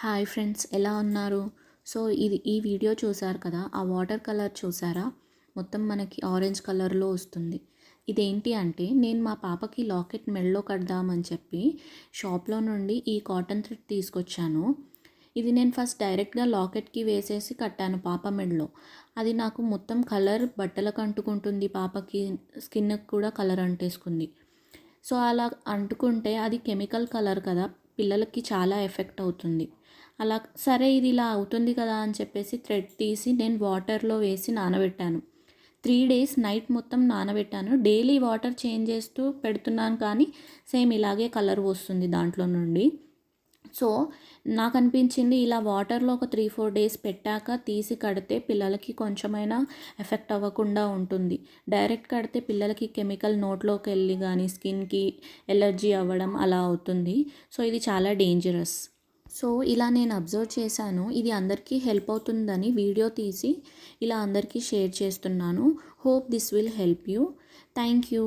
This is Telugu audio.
హాయ్ ఫ్రెండ్స్, ఎలా ఉన్నారు? సో ఈ వీడియో చూసారు కదా, ఆ వాటర్ కలర్ చూసారా? మొత్తం మనకి ఆరెంజ్ కలర్లో వస్తుంది. ఇదేంటి అంటే, నేను మా పాపకి లాకెట్ మెడలో కడదామని చెప్పి షాప్లో నుండి ఈ కాటన్ థ్రెడ్ తీసుకొచ్చాను. ఇది నేను ఫస్ట్ డైరెక్ట్గా లాకెట్కి వేసేసి కట్టాను పాప మెడలో. అది నాకు మొత్తం కలర్ బట్టలకు అంటుకుంటుంది, పాపకి స్కిన్కి కూడా కలర్ అంటేసుకుంది. సో అలా అంటుకుంటే అది కెమికల్ కలర్ కదా, పిల్లలకి చాలా ఎఫెక్ట్ అవుతుంది. అలా సరే ఇది ఇలా అవుతుంది కదా అని చెప్పేసి థ్రెడ్ తీసి నేను వాటర్లో వేసి నానబెట్టాను. 3 days నైట్ మొత్తం నానబెట్టాను. డైలీ వాటర్ చేంజ్ చేస్తూ పెడుతున్నాను, కానీ సేమ్ ఇలాగే కలర్ వస్తుంది దాంట్లో నుండి. సో నాకు అనిపించింది, ఇలా వాటర్లో ఒక 3-4 days పెట్టాక తీసి కడితే పిల్లలకి కొంచెమైనా ఎఫెక్ట్ అవ్వకుండా ఉంటుంది. డైరెక్ట్ కడితే పిల్లలకి కెమికల్ నోట్లోకి వెళ్ళి కానీ స్కిన్కి ఎలర్జీ అవ్వడం అలా అవుతుంది. సో ఇది చాలా డేంజరస్. సో ఇలా నేను అబ్జర్వ్ చేశాను. ఇది అందరికీ హెల్ప్ అవుతుందని వీడియో తీసి ఇలా అందరికీ షేర్ చేస్తున్నాను. Hope this will help you. Thank you.